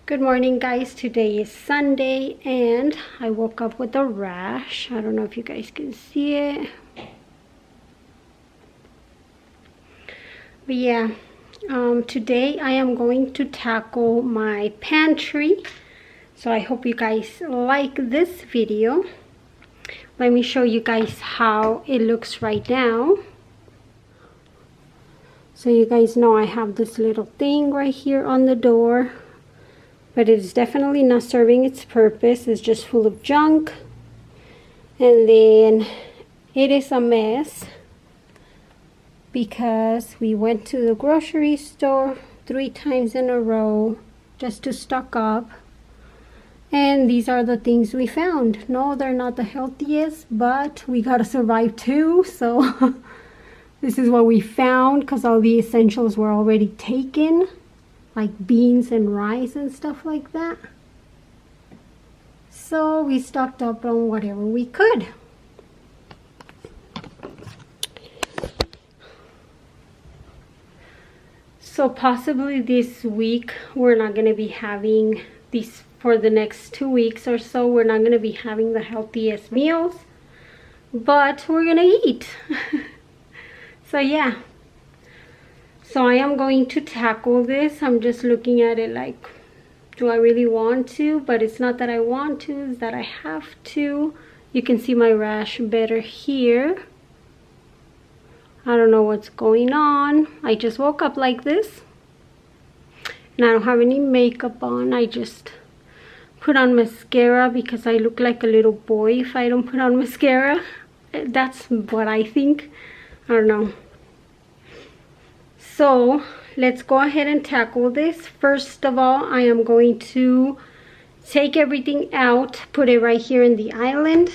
Good morning, guys. Today is Sunday and I woke up with a rash. I don't know if you guys can see it. But yeah, today I am going to tackle my pantry. So I hope you guys like this video. Let me show you guys how it looks right now. So you guys know I have this little thing right here on the door. But it's definitely not serving its purpose. It's just full of junk. And then it is a mess because we went to the grocery store 3 times in a row just to stock up. And these are the things we found. No, they're not the healthiest, but we gotta survive too. So this is what we found because all the essentials were already taken, like beans and rice and stuff like that. So we stocked up on whatever we could. So possibly this week we're not going to be having these, for the next 2 weeks or so, we're not going to be having the healthiest meals, but we're going to eat. So yeah. So I am going to tackle this. I'm just looking at it like, do I really want to? But it's not that I want to, it's that I have to. You can see my rash better here. I don't know what's going on. I just woke up like this. And I don't have any makeup on. I just put on mascara because I look like a little boy if I don't put on mascara. That's what I think. I don't know. So let's go ahead and tackle this. First of all, I am going to take everything out, put it right here in the island.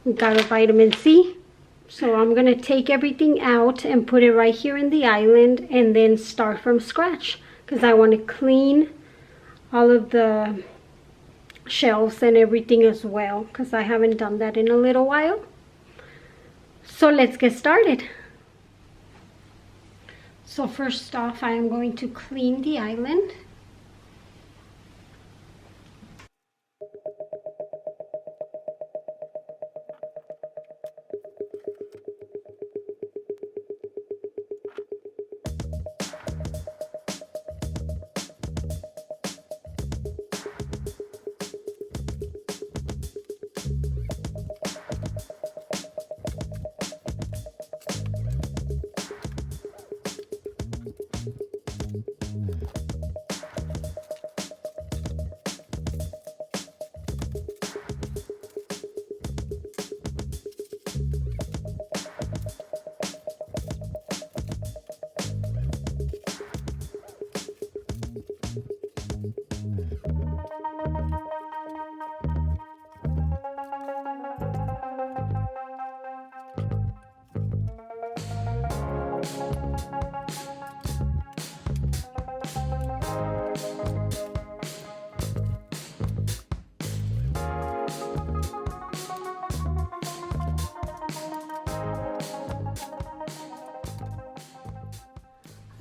We got a vitamin C. So I'm going to take everything out and put it right here in the island and then start from scratch. Because I want to clean all of the shelves and everything as well. Because I haven't done that in a little while. So let's get started. So first off, I am going to clean the island.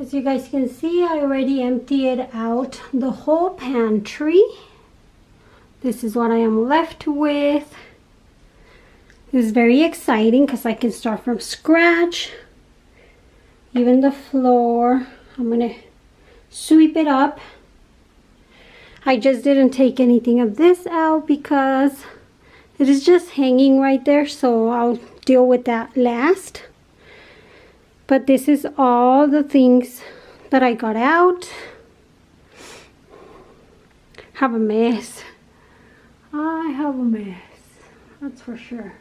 As you guys can see, I already emptied out the whole pantry. This is what I am left with. This is very exciting because I can start from scratch. Even the floor, I'm going to sweep it up. I just didn't take anything of this out because it is just hanging right there, so I'll deal with that last. But this is all the things that I got out. Have a mess. I have a mess, that's for sure.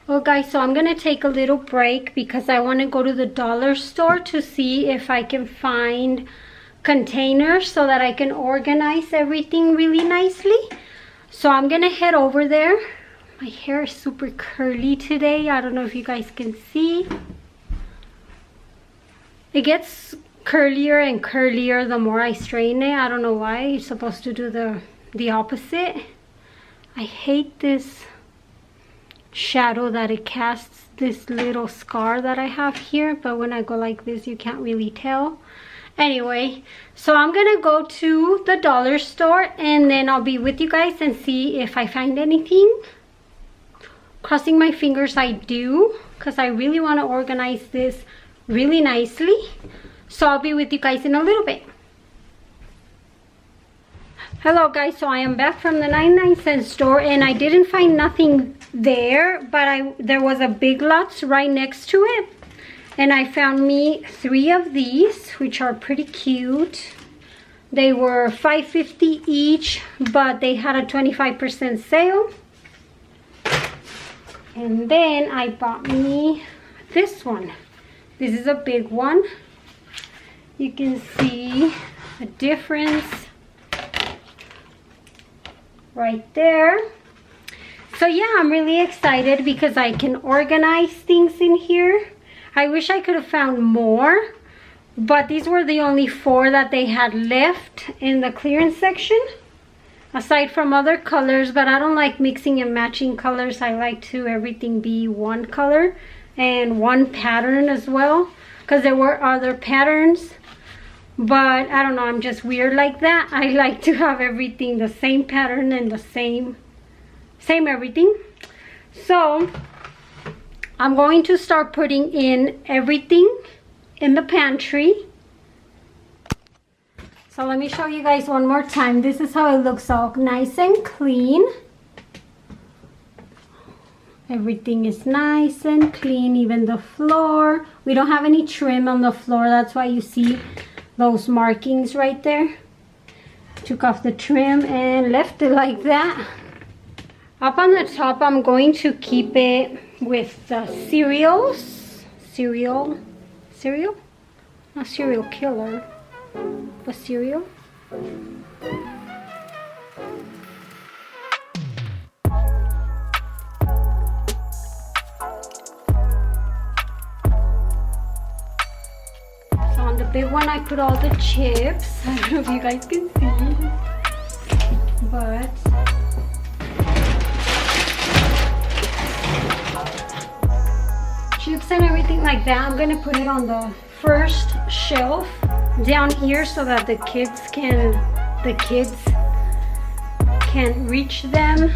Well guys, so I'm gonna take a little break because I want to go to the dollar store to see if I can find containers so that I can organize everything really nicely. So I'm gonna head over there. My hair is super curly today. I don't know if you guys can see. It gets curlier and curlier the more I straighten it. I don't know why. You're supposed to do the opposite. I hate this shadow that it casts, this little scar that I have here, but when I go like this you can't really tell. Anyway, so I'm gonna go to the dollar store and then I'll be with you guys and see if I find anything. Crossing my fingers I do, because I really want to organize this really nicely. So I'll be with you guys in a little bit. Hello guys, so I am back from the 99-cent store and I didn't find nothing there, but there was a Big Lots right next to it, and I found me 3 of these, which are pretty cute. They were $5.50 each, but they had a 25% sale. And then I bought me this one. This is a big one. You can see the difference right there. So yeah, I'm really excited because I can organize things in here. I wish I could have found more, but these were the only 4 that they had left in the clearance section, aside from other colors. But I don't like mixing and matching colors. I like to everything be one color and one pattern as well, because there were other patterns, but I don't know, I'm just weird like that. I like to have everything the same pattern and the same everything. So I'm going to start putting in everything in the pantry. So let me show you guys one more time. This is how it looks, all nice and clean. Everything is nice and clean, even the floor. We don't have any trim on the floor, that's why you see those markings right there. Took off the trim and left it like that. Up on the top, I'm going to keep it with the cereals. Not serial killer, but cereal. So on the big one, I put all the chips. I don't know if you guys can see, but chips and everything like that, I'm gonna put it on the first shelf down here so that the kids can reach them.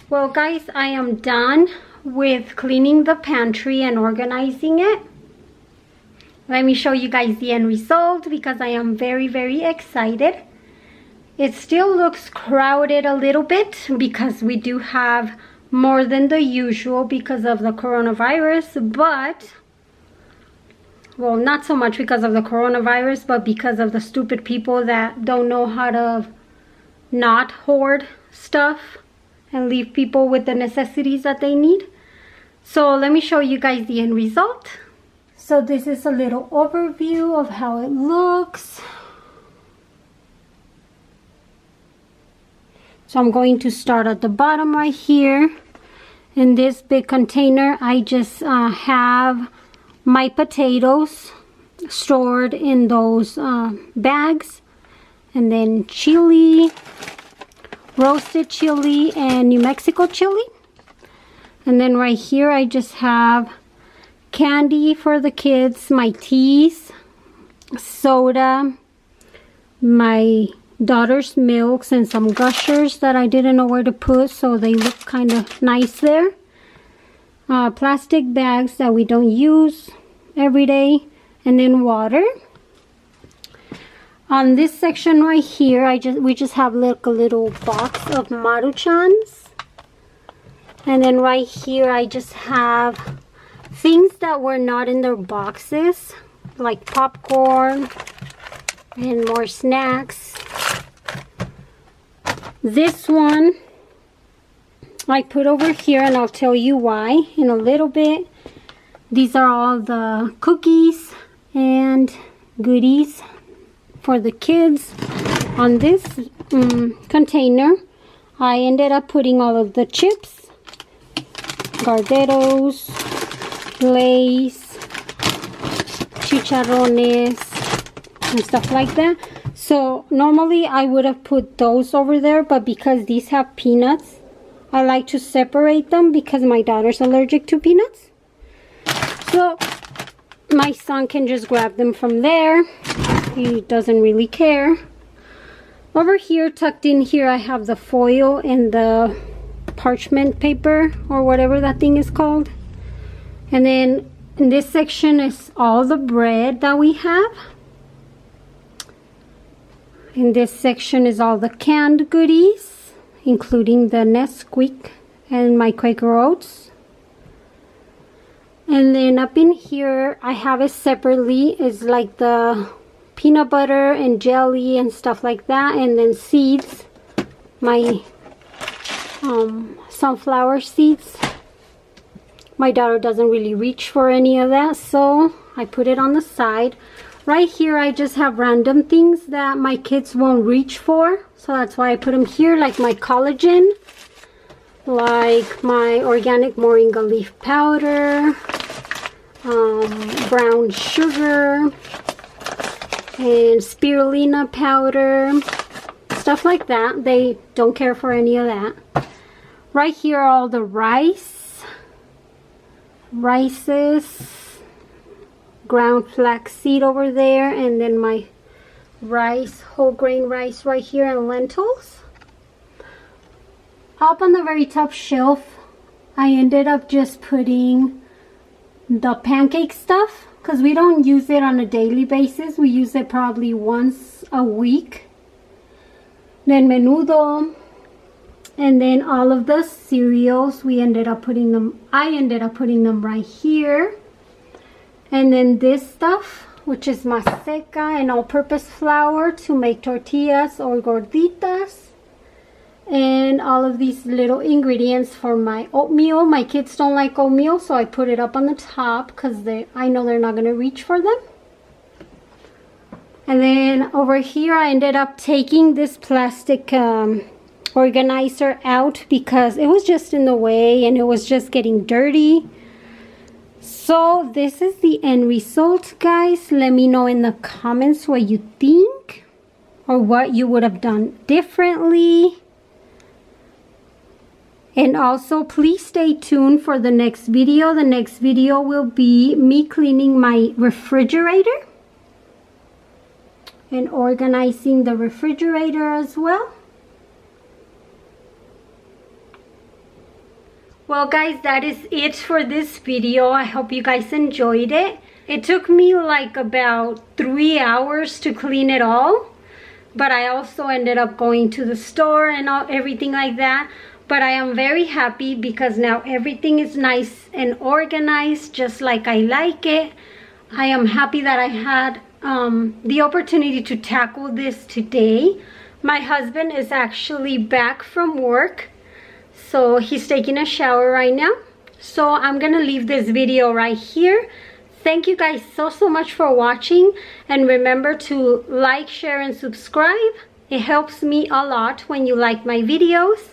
Well guys, I am done with cleaning the pantry and organizing it. Let me show you guys the end result because I am very, very excited. It still looks crowded a little bit because we do have more than the usual because of the coronavirus, but, well, not so much because of the coronavirus, but because of the stupid people that don't know how to not hoard stuff and leave people with the necessities that they need. So let me show you guys the end result. So this is a little overview of how it looks. So I'm going to start at the bottom right here. In this big container, I just have my potatoes stored in those bags, and then chili, roasted chili and New Mexico chili. And then right here I just have candy for the kids, my teas, soda, my daughter's milks, and some gushers that I didn't know where to put, so they look kind of nice there. plastic bags that we don't use every day, and then water. On this section right here, we just have like a little box of Maruchans. And then right here, I just have things that were not in their boxes, like popcorn and more snacks. This one I put over here, and I'll tell you why in a little bit. These are all the cookies and goodies for the kids. On this container, I ended up putting all of the chips, Garderos, Lay's, chicharrones, and stuff like that. So normally I would have put those over there, but because these have peanuts, I like to separate them because my daughter's allergic to peanuts. So my son can just grab them from there. He doesn't really care. Over here, tucked in here, I have the foil and the parchment paper, or whatever that thing is called. And then in this section is all the bread that we have. In this section is all the canned goodies, including the Nesquik and my Quaker Oats. And then up in here, I have it separately. It's like the peanut butter and jelly and stuff like that. And then seeds, my sunflower seeds. My daughter doesn't really reach for any of that, so I put it on the side. Right here, I just have random things that my kids won't reach for. So that's why I put them here, like my collagen, like my organic moringa leaf powder, brown sugar, and spirulina powder, stuff like that. They don't care for any of that. Right here are all the rices, ground flaxseed over there, and then my rice, whole grain rice right here, and lentils. Up on the very top shelf, I ended up just putting the pancake stuff, because we don't use it on a daily basis. We use it probably once a week. Then menudo, and then all of the cereals, I ended up putting them right here. And then this stuff, which is maseca and all-purpose flour to make tortillas or gorditas. And all of these little ingredients for my oatmeal. My kids don't like oatmeal, so I put it up on the top because I know they're not going to reach for them. And then over here, I ended up taking this plastic organizer out because it was just in the way and it was just getting dirty. So this is the end result, guys. Let me know in the comments what you think or what you would have done differently. And also, please stay tuned for the next video. The next video will be me cleaning my refrigerator and organizing the refrigerator as well. Well, guys, that is it for this video. I hope you guys enjoyed it. It took me like about 3 hours to clean it all, but I also ended up going to the store and everything like that. But I am very happy because now everything is nice and organized just like I like it. I am happy that I had the opportunity to tackle this today. My husband is actually back from work, so he's taking a shower right now. So I'm gonna leave this video right here. Thank you guys so much for watching, and remember to like, share, and subscribe. It helps me a lot when you like my videos.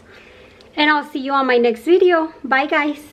And I'll see you on my next video. Bye, guys.